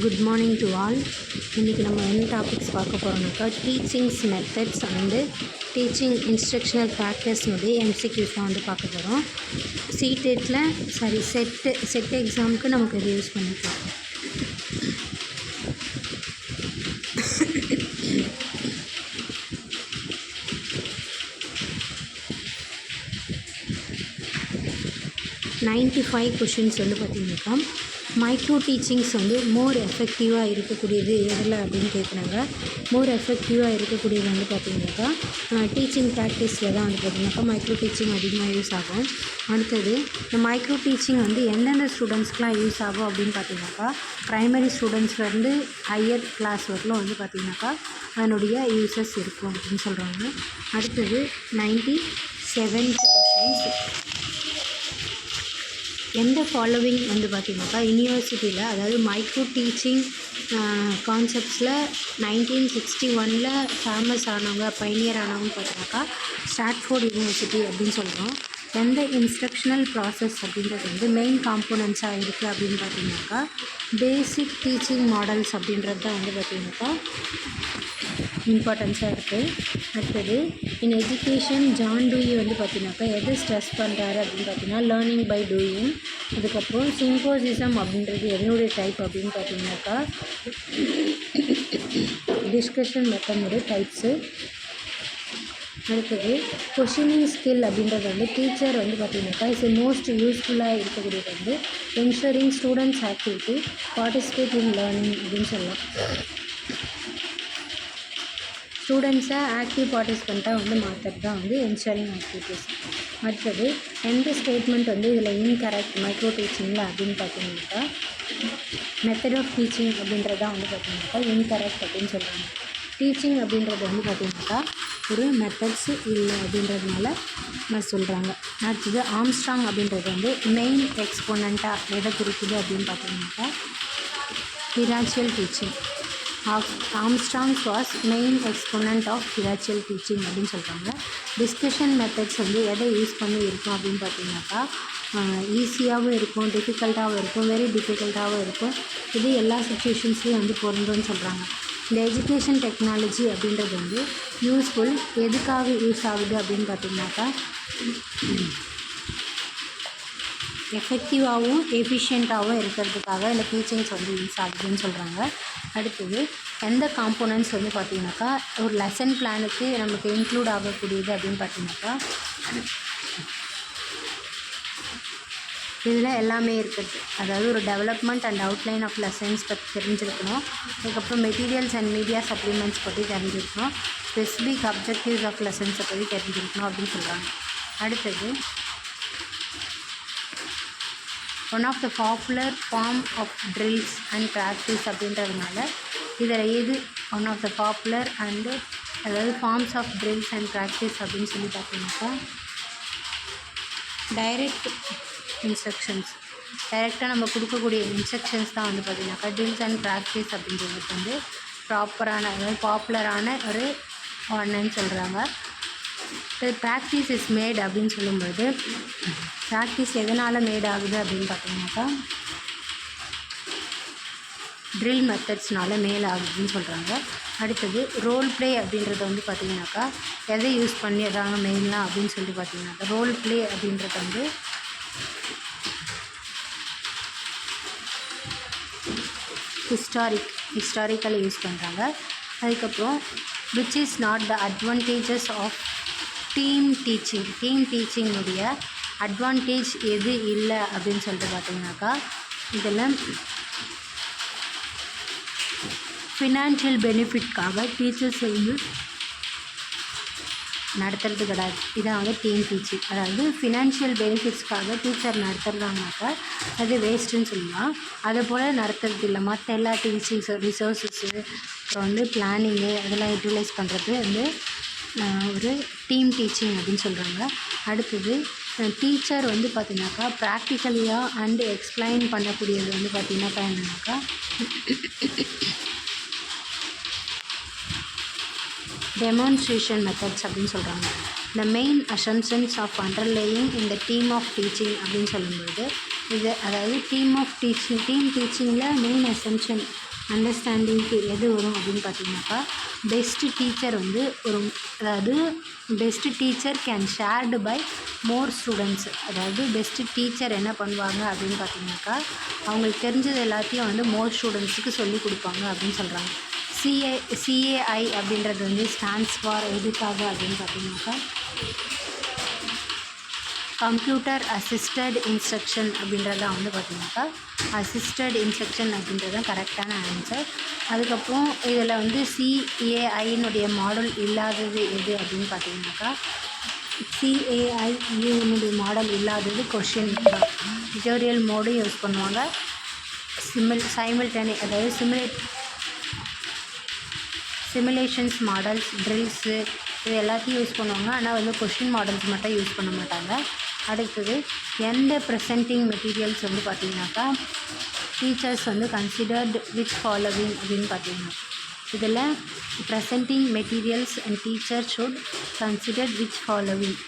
Good morning to all. இன்றைக்கி நம்ம என்ன டாபிக்ஸ் பார்க்க போகிறோம்னாக்கா teachings methods and teaching instructional ப்ராக்டிஸ்னுடைய எம்சிக்யூஸ் தான் வந்து பார்க்க போகிறோம். செட் எக்ஸாமுக்கு நமக்கு இது யூஸ் பண்ணிக்கலாம். $95 வந்து பார்த்திங்கனாக்கா மைக்ரோ டீச்சிங்ஸ் வந்து மோர் எஃபெக்டிவாக இருக்கக்கூடியது எதில் அப்படின்னு கேட்குறாங்க. மோர் எஃபெக்டிவாக இருக்கக்கூடியது வந்து பார்த்திங்கனாக்கா டீச்சிங் ப்ராக்டிஸில் தான் வந்து பார்த்திங்கனாக்கா மைக்ரோ டீச்சிங் அதிகமாக யூஸ் ஆகும். அடுத்தது இந்த மைக்ரோ டீச்சிங் வந்து எந்தெந்த ஸ்டூடெண்ட்ஸ்க்கெலாம் யூஸ் ஆகும் அப்படின்னு பார்த்தீங்கன்னாக்கா ப்ரைமரி ஸ்டூடெண்ட்ஸ்லேருந்து ஹையர் கிளாஸ் வரலும் வந்து பார்த்திங்கனாக்கா அதனுடைய யூசஸ் இருக்கும் அப்படின்னு சொல்கிறாங்க. அடுத்தது 97th கொஷின்ஸ். எந்த ஃபாலோவிங் வந்து பார்த்திங்கனாக்கா யூனிவர்சிட்டியில், அதாவது மைக்ரோ டீச்சிங் கான்செப்ட்ஸில் 1961 ஃபேமஸ் ஆனவங்க, பைனியர் ஆனவங்க பார்த்தீங்கன்னாக்கா ஸ்டாட்ஃபோர்ட் யூனிவர்சிட்டி அப்படின்னு சொல்கிறோம். எந்த இன்ஸ்ட்ரக்ஷனல் ப்ராசஸ் அப்படின்றது வந்து மெயின் காம்போனன்ட்ஸாக இருக்குது அப்படின்னு பார்த்தீங்கன்னாக்கா பேசிக் டீச்சிங் மாடல்ஸ் அப்படின்றது தான் வந்து பார்த்திங்கனாக்கா இம்பார்ட்டன்ஸாக இருக்குது. அடுத்தது இன் எஜுகேஷன் ஜான் டூயி வந்து பார்த்திங்கனாக்கா எதை ஸ்ட்ரெஸ் பண்ணுறாரு அப்படின்னு பார்த்தீங்கன்னா லேர்னிங் பை டூயிங். அதுக்கப்புறம் சிம்போசிசம் அப்படின்றது எதனுடைய டைப் அப்படின்னு பார்த்தீங்கன்னாக்கா டிஸ்கஷன் மெத்தனுடைய டைப்ஸு. அடுத்தது கொஷினிங் ஸ்கில் அப்படின்றது வந்து டீச்சர் வந்து பார்த்திங்கனாக்கா மோஸ்ட் யூஸ்ஃபுல்லாக இருக்கக்கூடியது வந்து ensuring students activity participate in learning அப்படின்னு சொல்லலாம். ஸ்டூடெண்ட்ஸை ஆக்டிவ் பார்ட்டிசிபெண்ட்டாக வந்து மாற்றுறது தான் வந்து என்ஷூரிங் ஆக்டிவிட்டீஸ். அடுத்தது எந்த ஸ்டேட்மெண்ட் வந்து இதில் இன்கரெக்ட் மைக்ரோ டீச்சிங்கில் அப்படின்னு பார்த்தீங்கன்னாக்கா மெத்தட் ஆஃப் டீச்சிங் அப்படின்றது தான் வந்து பார்த்திங்கனாக்கா இன்கரெக்ட் அப்படின்னு சொல்கிறாங்க. டீச்சிங் அப்படின்றது வந்து பார்த்திங்கனாக்கா ஒரு மெத்தட்ஸு இல்லை அப்படின்றதுனால நான் சொல்கிறாங்க. அடுத்தது ஆம்ஸ்ட்ராங் அப்படின்றது வந்து மெயின் எக்ஸ்போனண்ட்டாக எதை குறிக்குது அப்படின்னு பார்த்தீங்கன்னாக்கா hierarchical teaching. Armstrong's was main exponent of hierarchical teaching அப்படின்னு சொல்கிறாங்க. டிஸ்கஷன் மெத்தட்ஸ் வந்து எதை யூஸ் பண்ணி இருக்கும் அப்படின்னு பார்த்தீங்கன்னாக்கா ஈஸியாகவும் இருக்கும், டிஃபிகல்ட்டாகவும் இருக்கும், வெரி டிஃபிகல்ட்டாகவும் இருக்கும். இது எல்லா சுச்சுவேஷன்ஸ்லேயும் வந்து பொருந்துன்னு சொல்கிறாங்க. இந்த எஜுகேஷன் டெக்னாலஜி அப்படின்றது வந்து யூஸ்ஃபுல் எதுக்காக யூஸ் ஆகுது அப்படின்னு பார்த்தீங்கன்னாக்கா எஃபெக்டிவாகவும் எஃபிஷியண்ட்டாகவும் இருக்கிறதுக்காக இந்த டீச்சிங்ஸ் வந்து யூஸ் ஆகுதுன்னு சொல்கிறாங்க. அடுத்தது எந்த காம்போனன்ட்ஸ் வந்து பார்த்திங்கனாக்கா ஒரு லெசன் பிளானுக்கு நமக்கு இன்க்ளூட் ஆகக்கூடியது அப்படின்னு பார்த்தீங்கன்னாக்கா இதில் எல்லாமே இருக்குது. அதாவது ஒரு development and outline of lessons பற்றி தெரிஞ்சிருக்கணும். அதுக்கப்புறம் மெட்டீரியல்ஸ் அண்ட் மீடியா சப்ளிமெண்ட்ஸ் பற்றி தெரிஞ்சிருக்கணும். ஸ்பெசிஃபிக் அப்ஜெக்டிவ்ஸ் ஆஃப் லெசன்ஸை பற்றி தெரிஞ்சிருக்கணும் அப்படின்னு சொல்கிறாங்க. அடுத்தது one of the popular form of drills and practice அப்படின்றதுனால இதில் எது one of the popular and அதாவது forms of drills and practice அப்படின்னு சொல்லி பார்த்தீங்கன்னாக்கா டைரக்ட் இன்ஸ்ட்ரக்ஷன்ஸ், டைரெக்டாக நம்ம கொடுக்கக்கூடிய இன்ஸ்ட்ரக்ஷன்ஸ் தான் வந்து பார்த்திங்கனாக்கா ட்ரில்ஸ் அண்ட் ப்ராக்டிஸ் அப்படின்றது வந்து ப்ராப்பரான அதாவது பாப்புலரான ஒரு ஒன்றுன்னு சொல்கிறாங்க. ப்ராக்டிஸ் இஸ் மேட் அப்படின்னு சொல்லும்போது ப்ராக்டிஸ் எதனால் மேட் ஆகுது அப்படின்னு பார்த்தீங்கன்னாக்கா ட்ரில் மெத்தட்ஸ்னால மேல் ஆகுதுன்னு சொல்கிறாங்க. அடுத்தது ரோல் ப்ளே அப்படின்றது வந்து பார்த்திங்கனாக்கா எதை யூஸ் பண்ணிடுறாங்க மெயினாக அப்படின்னு சொல்லி பார்த்தீங்கன்னாக்கா ரோல் ப்ளே அப்படின்றது வந்து ஹிஸ்டாரிக்கலை யூஸ் பண்ணுறாங்க. அதுக்கப்புறம் which is not the advantages of team டீச்சிங்குடைய அட்வான்டேஜ் எது இல்லை அப்படின்னு சொல்லிட்டு பார்த்தீங்கன்னாக்கா இதில் ஃபினான்ஷியல் பெனிஃபிட்காக டீச்சர்ஸ் வந்து நடத்துறது கிடையாது. இதான் வந்து டீம் டீச்சிங். அதாவது ஃபினான்ஷியல் பெனிஃபிட்ஸ்க்காக டீச்சர் நடத்துகிறாங்கனாக்கா அது வேஸ்ட்டுன்னு சொல்லலாம். அதை போல் நடத்துறது இல்லை. மற்ற எல்லா டீச்சிங்ஸ் ரிசோர்ஸஸ்ஸு அப்புறம் வந்து பிளானிங்கு அதெல்லாம் யூட்டிலைஸ் பண்ணுறது வந்து ஒரு டீம் டீச்சிங் அப்படின்னு சொல்கிறாங்க. அடுத்தது டீச்சர் வந்து பார்த்திங்கனாக்கா ப்ராக்டிக்கலியாக அண்டு எக்ஸ்பிளைன் பண்ணக்கூடியது வந்து பார்த்திங்கனாக்கா என்னன்னாக்கா டெமான்ஸ்ட்ரேஷன் மெத்தட்ஸ் அப்படின்னு சொல்கிறாங்க. The main assumptions of underlying இந்த டீம் ஆஃப் டீச்சிங் அப்படின்னு சொல்லும்போது இது அதாவது டீம் டீச்சிங்கில் மெயின் அசம்ஷன் அண்டர்ஸ்டாண்டிங்க்கு எது வரும் அப்படின்னு பார்த்தீங்கன்னாக்கா பெஸ்ட்டு டீச்சர் வந்து அதாவது best teacher can shared by more students. அதாவது பெஸ்ட்டு டீச்சர் என்ன பண்ணுவாங்க அப்படின்னு பார்த்தீங்கன்னாக்கா அவங்களுக்கு தெரிஞ்சது எல்லாத்தையும் வந்து மோர் ஸ்டூடெண்ட்ஸுக்கு சொல்லிக் கொடுப்பாங்க அப்படின்னு சொல்கிறாங்க. சிஏஐ அப்படின்றது வந்து ஸ்டாண்ட்ஸ் ஃபார் எதுக்காக அப்படின்னு பார்த்தீங்கன்னாக்கா கம்ப்யூட்டர் அசிஸ்டட் இன்ஸ்ட்ரக்ஷன் அப்படின்றது தான் வந்து பார்த்திங்கனாக்கா அசிஸ்டட் இன்ஸ்ட்ரக்ஷன் அப்படின்றது தான் கரெக்டான ஆன்சர். அதுக்கப்புறம் இதில் வந்து சிஏஐனுடைய மாடல் இல்லாதது எது அப்படின்னு பார்த்தீங்கன்னாக்கா சிஏஐனுடைய மாடல் இல்லாதது கொஷின் தான். டியூட்டோரியல் மோடும் யூஸ் பண்ணுவாங்க, அதாவது சிமுலேஷன்ஸ் மாடல்ஸ் ட்ரில்ஸு இது எல்லாத்தையும் யூஸ் பண்ணுவாங்க. ஆனால் வந்து கொஷின் மாடல்ஸ் மட்டும் யூஸ் பண்ண மாட்டாங்க. அடுத்தது எந்த ப்ரெசென்டிங் மெட்டீரியல்ஸ் வந்து பார்த்திங்கனாக்கா டீச்சர்ஸ் வந்து கன்சிடர்டு விச் ஃபாலோவிங் அப்படின்னு பார்த்தீங்கன்னா இதில் presenting materials and teacher should consider which following.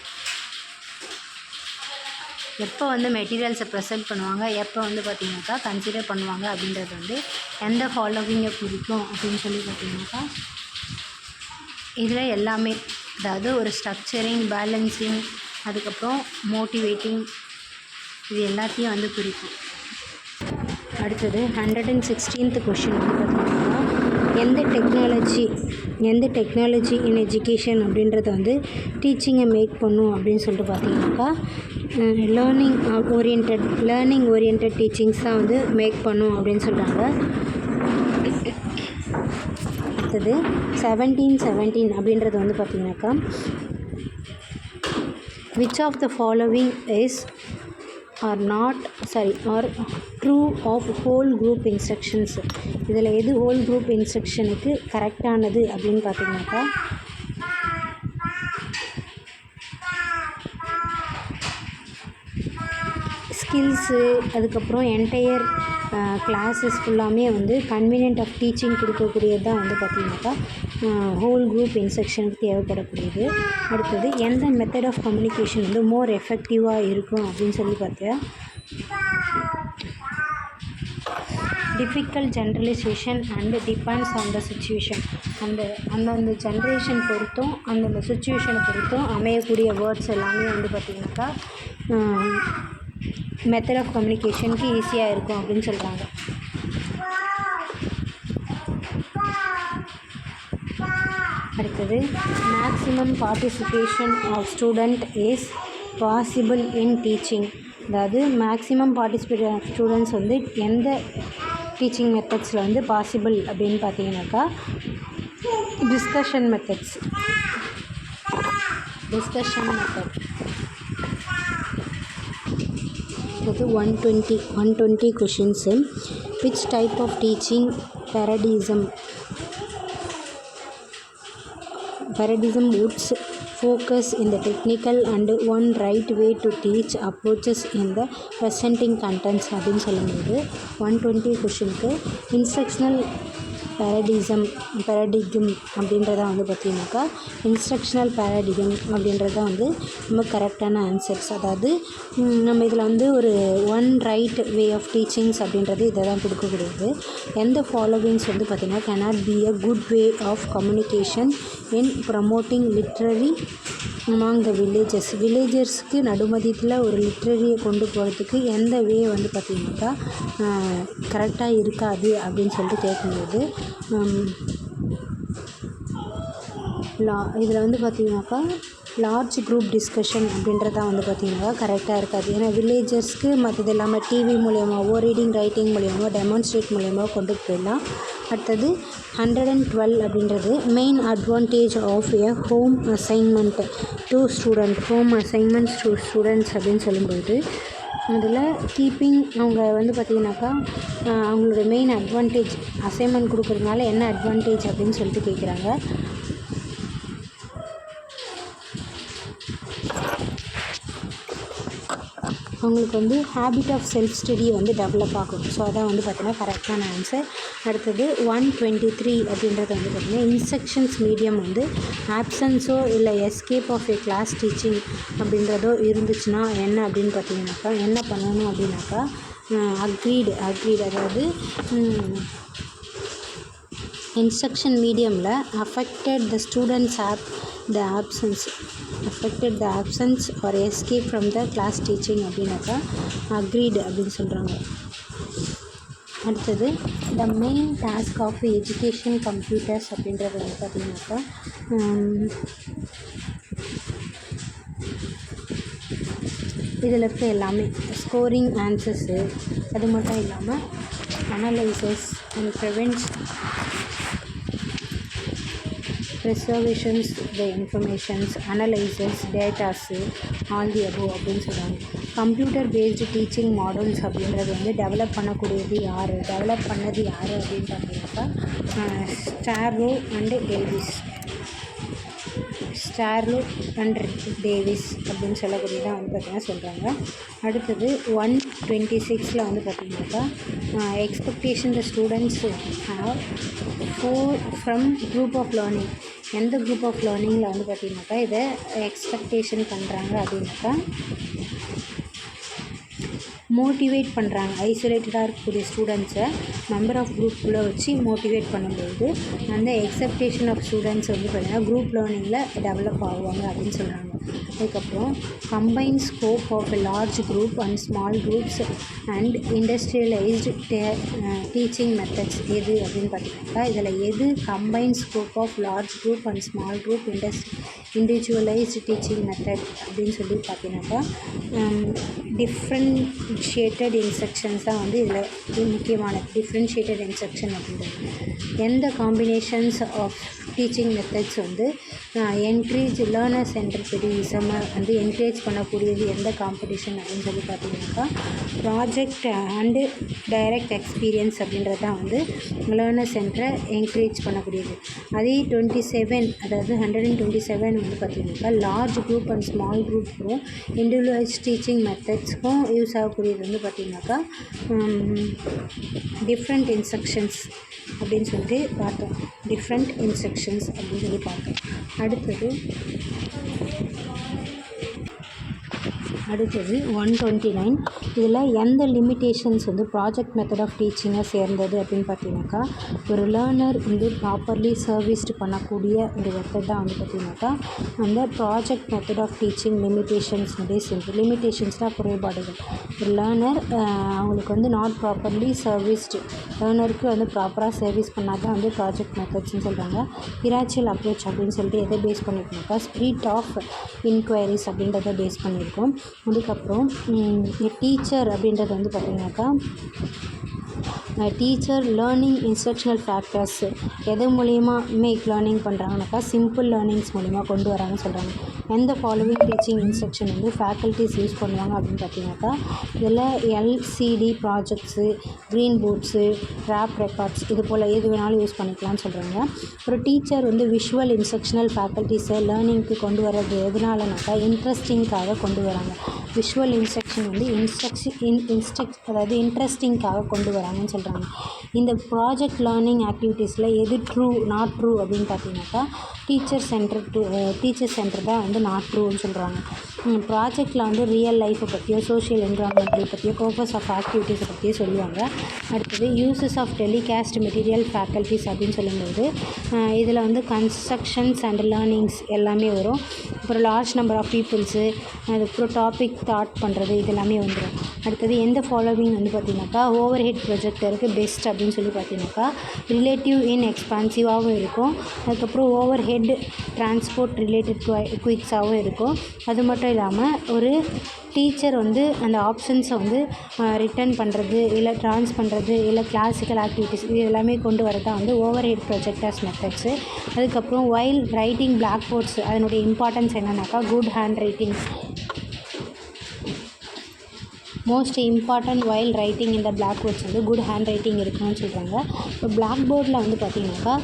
எப்போ வந்து மெட்டீரியல்ஸை ப்ரெசென்ட் பண்ணுவாங்க, எப்போ வந்து பார்த்திங்கனாக்கா கன்சிடர் பண்ணுவாங்க அப்படின்றது வந்து எந்த ஃபாலோவிங்கை குறிக்கும் அப்படின்னு சொல்லி பார்த்திங்கனாக்கா இதில் எல்லாமே, அதாவது ஒரு ஸ்ட்ரக்சரிங், பேலன்சிங், அதுக்கப்புறம் மோட்டிவேட்டிங் இது எல்லாத்தையும் வந்து குறிக்கும். அடுத்தது 116th கொஷின் வந்து பார்த்திங்கன்னா எந்த டெக்னாலஜி இன் எஜுகேஷன் அப்படின்றத வந்து டீச்சிங்கை மேக் பண்ணும் அப்படின்னு சொல்லிட்டு பார்த்தீங்கன்னாக்கா லேர்னிங் ஓரியன்ட் டீச்சிங்ஸ் தான் வந்து மேக் பண்ணும் அப்படின்னு சொல்கிறாங்க. அடுத்தது 17 அப்படின்றது வந்து பார்த்திங்கனாக்கா which of the following are true of whole group instructions. இதில் எது ஹோல் குரூப் இன்ஸ்ட்ரக்ஷனுக்கு கரெக்டானது அப்படின்னு பார்த்தீங்கன்னாக்கா ஸ்கில்ஸு, அதுக்கப்புறம் என்டையர் கிளாஸஸ் ஃபுல்லாமே வந்து கன்வீனியன்ட் ஆஃப் டீச்சிங் கொடுக்கக்கூடியது தான் வந்து பார்த்திங்கனாக்கா ஹோல் குரூப் இன்ஸ்ட்ரக்ஷனுக்கு தேவைப்படக்கூடியது. அடுத்தது எந்த மெத்தட் ஆஃப் கம்யூனிகேஷன் வந்து மோர் எஃபெக்டிவாக இருக்கும் அப்படின்னு சொல்லி பார்த்தா difficult generalisation and depends on the situation. அந்தந்த ஜென்ரேஷன் பொறுத்தும் அந்தந்த சுச்சுவேஷனை பொறுத்தும் அமையக்கூடிய வேர்ட்ஸ் எல்லாமே வந்து பார்த்திங்கனாக்கா மெத்தட் ஆஃப் கம்யூனிகேஷனுக்கு ஈஸியாக இருக்கும் அப்படின்னு சொல்கிறாங்க. அடுத்தது maximum participation of student is possible in teaching. அதாவது மேக்ஸிமம் பார்ட்டிசிபேட் ஆஃப் ஸ்டூடெண்ட்ஸ் வந்து எந்த டீச்சிங் மெத்தட்ஸில் வந்து பாசிபிள் அப்படின்னு பார்த்தீங்கன்னாக்கா டிஸ்கஷன் மெத்தட். அது 120 questions. Which type of teaching paradigm would focus in the technical and one right way to teach approaches in the presenting contents அப்படின்னு சொல்லும்போது 120 கொஷினுக்கு இன்ஸ்ட்ரக்ஷனல் paradigm அப்படின்றத வந்து பார்த்திங்கனாக்கா இன்ஸ்ட்ரக்ஷனல் paradigm அப்படின்றத வந்து நம்ம கரெக்டான ஆன்சர்ஸ். அதாவது நம்ம இதில் வந்து ஒரு one right way of teachings அப்படின்றது இதை தான் கொடுக்கக்கூடியது. எந்த ஃபாலோவிங்ஸ் வந்து பார்த்திங்கன்னா cannot be a good way of communication in promoting literary among the வில்லேஜர்ஸ்க்கு நடுமதியத்தில் ஒரு லிட்ரரியை கொண்டு போகிறதுக்கு எந்த வே வந்து பார்த்திங்கனாக்கா கரெக்டாக இருக்காது அப்படின்னு சொல்லிட்டு கேட்கும்போது இதில் வந்து பார்த்திங்கனாக்கா லார்ஜ் குரூப் டிஸ்கஷன் அப்படின்றதான் வந்து பார்த்திங்கனாக்கா கரெக்டாக இருக்காது. ஏன்னா வில்லேஜர்ஸ்க்கு மற்றது எல்லாமே டிவி மூலியமாகவோ ரீடிங் ரைட்டிங் மூலியமாகவோ டெமான்ஸ்ட்ரேட் மூலியமாகவோ கொண்டு போயிடலாம். அடுத்தது 112 அப்படின்றது main advantage of a home assignment to students அப்படின்னு சொல்லும்போது அதில் கீப்பிங் அவங்க வந்து பார்த்திங்கனாக்கா அவங்களோட மெயின் அட்வான்டேஜ் அசைன்மெண்ட் கொடுக்குறதுனால என்ன அட்வான்டேஜ் அப்படின்னு சொல்லிட்டு கேட்குறாங்க. அவங்களுக்கு வந்து ஹேபிட் ஆஃப் செல்ஃப் ஸ்டடி வந்து டெவலப் ஆகும். ஸோ அதான் வந்து பார்த்திங்கன்னா கரெக்டான ஆன்சர். அடுத்தது 123 அப்படின்றது வந்து பார்த்திங்கன்னா இன்ஸ்ட்ரக்ஷன்ஸ் மீடியம் வந்து ஆப்சன்ஸோ இல்லை escape of a class teaching அப்படின்றதோ இருந்துச்சுன்னா என்ன அப்படின்னு பார்த்திங்கனாக்கா என்ன பண்ணணும் அப்படின்னாக்கா அக்ரீடு அதாவது இன்ஸ்ட்ரக்ஷன் மீடியமில் affected the absence or escape from the class teaching அப்படின்னாக்கா agreed அப்படின்னு சொல்கிறாங்க. அடுத்தது the main task of education computers அப்படின்றது வந்து பார்த்திங்கனாக்கா இதில் இருக்க எல்லாமே ஸ்கோரிங் ஆன்சர்ஸு, அது மட்டும் இல்லாமல் analysis and preservations the informations, analysis, datas, all the above அப்படின்னு சொல்கிறாங்க. கம்ப்யூட்டர் பேஸ்டு டீச்சிங் மாடல்ஸ் அப்படின்றது வந்து டெவலப் பண்ணது யார் அப்படின்னு பார்த்தீங்கன்னாக்கா ஸ்டார்லோ அண்ட் டேவிஸ் அப்படின்னு சொல்லக்கூடியதான் வந்து பார்த்திங்கன்னா சொல்கிறாங்க. அடுத்தது 126 வந்து பார்த்திங்கனாக்கா expectation the students have from group of learning. எந்த குரூப் ஆஃப் லேர்னிங்கில் வந்து பார்த்திங்கனாக்கா இதை எக்ஸ்பெக்டேஷன் பண்ணுறாங்க அப்படின்னாக்கா மோட்டிவேட் பண்ணுறாங்க. ஐசோலேட்டடாக இருக்கக்கூடிய ஸ்டூடெண்ட்ஸை மெம்பர் ஆஃப் குரூப்புக்குள்ளே வச்சு மோட்டிவேட் பண்ணும்போது அந்த எக்ஸப்டேஷன் ஆஃப் ஸ்டூடெண்ட்ஸ் வந்து பார்த்திங்கன்னா குரூப் லேர்னிங்கில் டெவலப் ஆகுவாங்க அப்படின்னு சொல்கிறாங்க. அதுக்கப்புறம் combine scope of a large group and small groups and industrialised teaching methods எது அப்படின்னு பார்த்தீங்கன்னாக்கா இதில் எது combine scope of large group and small group individualised teaching method அப்படின்னு சொல்லி பார்த்தீங்கன்னாக்கா டிஃப்ரென்ஷியேட்டட் இன்ஸ்ட்ரக்ஷன்ஸ் தான் வந்து இதில் முக்கியமான டிஃப்ரென்ஷியேட்டட் இன்ஸ்ட்ரக்ஷன் அப்படின்றது. எந்த காம்பினேஷன்ஸ் ஆஃப் டீச்சிங் மெத்தட்ஸ் வந்து என்கரேஜ் லேர்னர் சென்டர்பிடிசம் வந்து என்கரேஜ் பண்ணக்கூடியது எந்த காம்படிஷன் அப்படின்னு சொல்லி பார்த்தீங்கன்னாக்கா ப்ராஜெக்ட் அண்டு டைரக்ட் எக்ஸ்பீரியன்ஸ் அப்படின்றது தான் வந்து லேர்னர் சென்டரை என்கரேஜ் பண்ணக்கூடியது. அதே 27 அதாவது 127 வந்து பார்த்திங்கனாக்கா லார்ஜ் குரூப் அண்ட் ஸ்மால் குரூப்புக்கும் இண்டிவிஜுவலைஸ் டீச்சிங் மெத்தட்ஸ்க்கும் யூஸ் ஆகக்கூடியது வந்து பார்த்திங்கனாக்கா டிஃப்ரெண்ட் இன்ஸ்ட்ரக்ஷன்ஸ் அப்படின்னு சொல்லிட்டு பார்த்தோம். டிஃப்ரெண்ட் இன்ஸ்ட்ரக்ஷன்ஸ் அப்படின்னு சொல்லி பார்த்தோம். அடுத்தது 129 இதில் எந்த லிமிட்டேஷன்ஸ் வந்து ப்ராஜெக்ட் மெத்தட் ஆஃப் டீச்சிங்கை சேர்ந்தது அப்படின்னு பார்த்தீங்கன்னாக்கா ஒரு லேர்னர் வந்து ப்ராப்பர்லி சர்வீஸ்டு பண்ணக்கூடிய ஒரு மெத்தட் தான் வந்து பார்த்திங்கனாக்கா அந்த ப்ராஜெக்ட் மெத்தட் ஆஃப் டீச்சிங் லிமிட்டேஷன்ஸ்னுடைய சேர்ந்து. லிமிட்டேஷன்ஸ்னால் குறைபாடுகள். ஒரு லேர்னர் அவங்களுக்கு வந்து நாட் ப்ராப்பர்லி சர்வீஸ்டு லேர்னருக்கு வந்து ப்ராப்பராக சர்வீஸ் பண்ணால் தான் வந்து ப்ராஜெக்ட் மெத்தட்ஸ்னு சொல்கிறாங்க. ஹிரார்ச்சியல் அப்ரோச் அப்படின்னு சொல்லிட்டு எதை பேஸ் பண்ணியிருக்கோம்னாக்கா ஸ்பிரிட் ஆஃப் இன்கொயரிஸ் அப்படின்றத பேஸ் பண்ணியிருக்கோம். அதுக்கப்புறம் டீச்சர் அப்படின்றது வந்து பார்த்திங்கனாக்கா டீச்சர் லேர்னிங் இன்ஸ்ட்ரக்ஷனல் ஃபேக்டர்ஸ் எது மூலிமா மேக் லேர்னிங் பண்ணுறாங்கனாக்கா சிம்பிள் லேர்னிங்ஸ் மூலிமா கொண்டு வராங்கன்னு சொல்கிறாங்க. எந்த ஃபாலோவிங் டீச்சிங் இன்ஸ்ட்ரக்ஷன் வந்து ஃபேக்கல்ட்டிஸ் யூஸ் பண்ணுவாங்க அப்படின்னு பார்த்தீங்கன்னாக்கா இதில் எல்சிடி ப்ராஜெக்ட்ஸு, க்ரீன் போர்ட்ஸு, ரேப் ரெக்கார்ட்ஸ் இது போல் எது வேணாலும் யூஸ் பண்ணிக்கலாம்னு சொல்கிறாங்க. ஒரு டீச்சர் வந்து விஷுவல் இன்ஸ்ட்ரக்ஷனல் ஃபேக்கல்ட்டிஸை லேர்னிங்க்கு கொண்டு வர்றது எதனாலனாக்கா இன்ட்ரெஸ்டிங்காக கொண்டு வராங்க. விஷுவல் இன்ஸ்ட்ரக்ஷன் வந்து அதாவது இன்ட்ரெஸ்டிங்காக கொண்டு வராங்கன்னு சொல்கிறாங்க. இந்த ப்ராஜெக்ட் லேர்னிங் ஆக்டிவிட்டீஸில் எது ட்ரூ நாட் ட்ரூ அப்படின்னு பார்த்தீங்கன்னாக்கா டீச்சர் சென்டர் தான் வந்து நாட் ட்ரூன்னு சொல்கிறாங்க. ப்ராஜெக்டில் வந்து ரியல் லைஃப்பை பற்றியோ சோஷியல் என்விரான்மெண்ட்டை பற்றியோ பர்பஸ் ஆஃப் ஆக்டிவிட்டீஸை பற்றியோ சொல்லுவாங்க. அடுத்தது uses of telecast material faculties அப்படின்னு சொல்லும்போது இதில் வந்து கன்ஸ்ட்ரக்ஷன்ஸ் அண்ட் லேர்னிங்ஸ் எல்லாமே வரும். அப்புறம் லார்ஜ் நம்பர் ஆஃப் பீப்புள்ஸு, அதுக்கப்புறம் டாபிக் தாட் பண்ணுறது இது எல்லாமே வந்துடும். அடுத்தது எந்த ஃபாலோவிங் வந்து பார்த்திங்கனாக்கா ஓவர் ஹெட் ப்ரொஜெக்டருக்கு பெஸ்ட் அப்படின்னு சொல்லி பார்த்தீங்கன்னாக்கா ரிலேட்டிவ் இன் எக்ஸ்பான்சிவாகவும் இருக்கும். அதுக்கப்புறம் ஓவர் ஹெட் டிரான்ஸ்போர்ட் ரிலேட்டட் குயிக்ஸாகவும் இருக்கும். அது மட்டும் இல்லாமல் ஒரு டீச்சர் வந்து அந்த ஆப்ஷன்ஸை வந்து ரிட்டர்ன் பண்ணுறது இல்லை ட்ரான்ஸ் பண்ணுறது இல்லை கிளாசிக்கல் ஆக்டிவிட்டீஸ் இது எல்லாமே கொண்டு வரதான் வந்து ஓவர் ஹெட் ப்ரொஜெக்டர்ஸ் மெத்தட்ஸு. அதுக்கப்புறம் வைல் ரைட்டிங் பிளாக் போர்ட்ஸ் அதனுடைய இம்பார்ட்டன்ஸ் என்னன்னாக்கா good hand writing most important while writing இந்த பிளாக் போர்ட்ஸ் வந்து குட் ஹேண்ட் ரைட்டிங் இருக்கணும்னு சொல்கிறாங்க. இப்போ பிளாக் போர்டில் வந்து பார்த்திங்கனாக்கா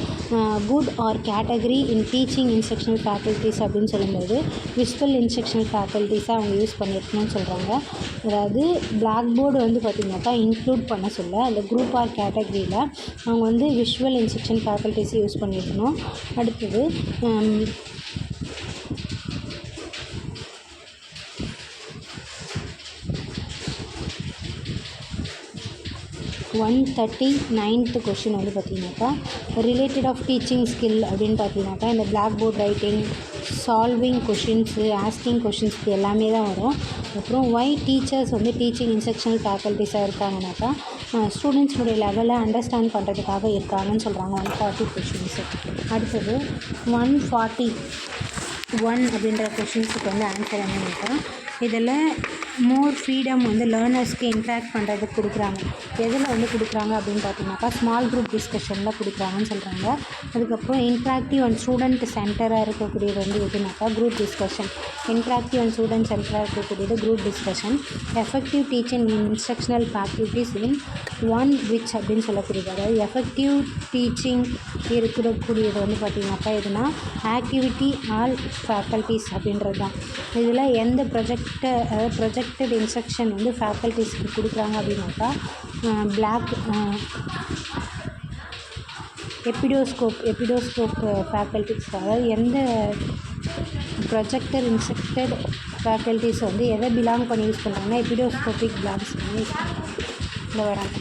good or category in teaching instructional faculties அப்படின்னு சொல்லும்போது விஷுவல் இன்ஸ்ட்ரக்ஷனல் ஃபேக்கல்ட்டிஸாக அவங்க யூஸ் பண்ணியிருக்கணும்னு சொல்கிறாங்க. அதாவது பிளாக் போர்டு வந்து பார்த்திங்கனாக்கா இன்க்ளூட் பண்ண சொல்ல அந்த குரூப் ஆர் கேட்டகரியில் அவங்க வந்து விஷுவல் இன்ஸ்ட்ரக்ஷன் ஃபேக்கல்ட்டிஸை யூஸ் பண்ணியிருக்கணும். அடுத்தது 139th கொஷின் வந்து பார்த்தீங்கன்னாக்கா ரிலேட்டட் ஆஃப் டீச்சிங் ஸ்கில் அப்படின்னு பார்த்தீங்கன்னாக்கா இந்த black board writing, solving questions, asking கொஷின்ஸ்க்கு எல்லாமே தான் வரும். அப்புறம் ஒய் டீச்சர்ஸ் வந்து டீச்சிங் இன்ஸ்ட்ரக்ஷனல் ஃபேக்கல்ட்டிஸாக இருக்காங்கனாக்கா ஸ்டூடெண்ட்ஸுடைய லெவலை அண்டர்ஸ்டாண்ட் பண்ணுறதுக்காக இருக்காங்கன்னு சொல்கிறாங்க. 140 கொஷின்ஸு. அடுத்தது 141 அப்படின்ற கொஷின்ஸுக்கு வந்து ஆன்சர் என்னன்னாக்கா இதில் மோர் ஃப்ரீடம் வந்து லேர்னர்ஸ்க்கு இன்ட்ராக்ட் பண்ணுறதுக்கு கொடுக்குறாங்க. எதில் வந்து கொடுக்குறாங்க அப்படின்னு பார்த்தீங்கன்னாக்கா ஸ்மால் குரூப் டிஸ்கஷனில் கொடுக்குறாங்கன்னு சொல்கிறாங்க. அதுக்கப்புறம் இன்ட்ராக்டிவ் அண்ட் ஸ்டூடெண்ட் சென்டராக இருக்கக்கூடியது வந்து எதுனாக்கா group discussion. Interactive and student சென்டராக இருக்கக்கூடியது group discussion. Effective teaching instructional faculties in one which அப்படின்னு சொல்லக்கூடியது. அதாவது எஃபெக்டிவ் டீச்சிங் இருக்கக்கூடியது வந்து பார்த்திங்கனாக்கா எதுனா ஆக்டிவிட்டி ஆல் ஃபேக்கல்ட்டிஸ் அப்படின்றது தான். இதில் எந்த ப்ரொஜெக்டட் இன்ஸ்ட்ரக்ஷன் வந்து ஃபேக்கல்ட்டிஸ்க்கு கொடுக்குறாங்க அப்படின்னாக்கா எபிடோஸ்கோப் ஃபேக்கல்ட்டிஸ். அதாவது எந்த ப்ரொஜெக்டர் இன்ஸ்ட்ரக்டட் ஃபேக்கல்ட்டிஸ் வந்து எதை பிலாங் பண்ணி யூஸ் பண்ணுறாங்கன்னா எபிடோஸ்கோபிக் பிளாங்ஸ் பண்ணி யூஸ் பண்ணுறாங்க. இந்த வராங்க.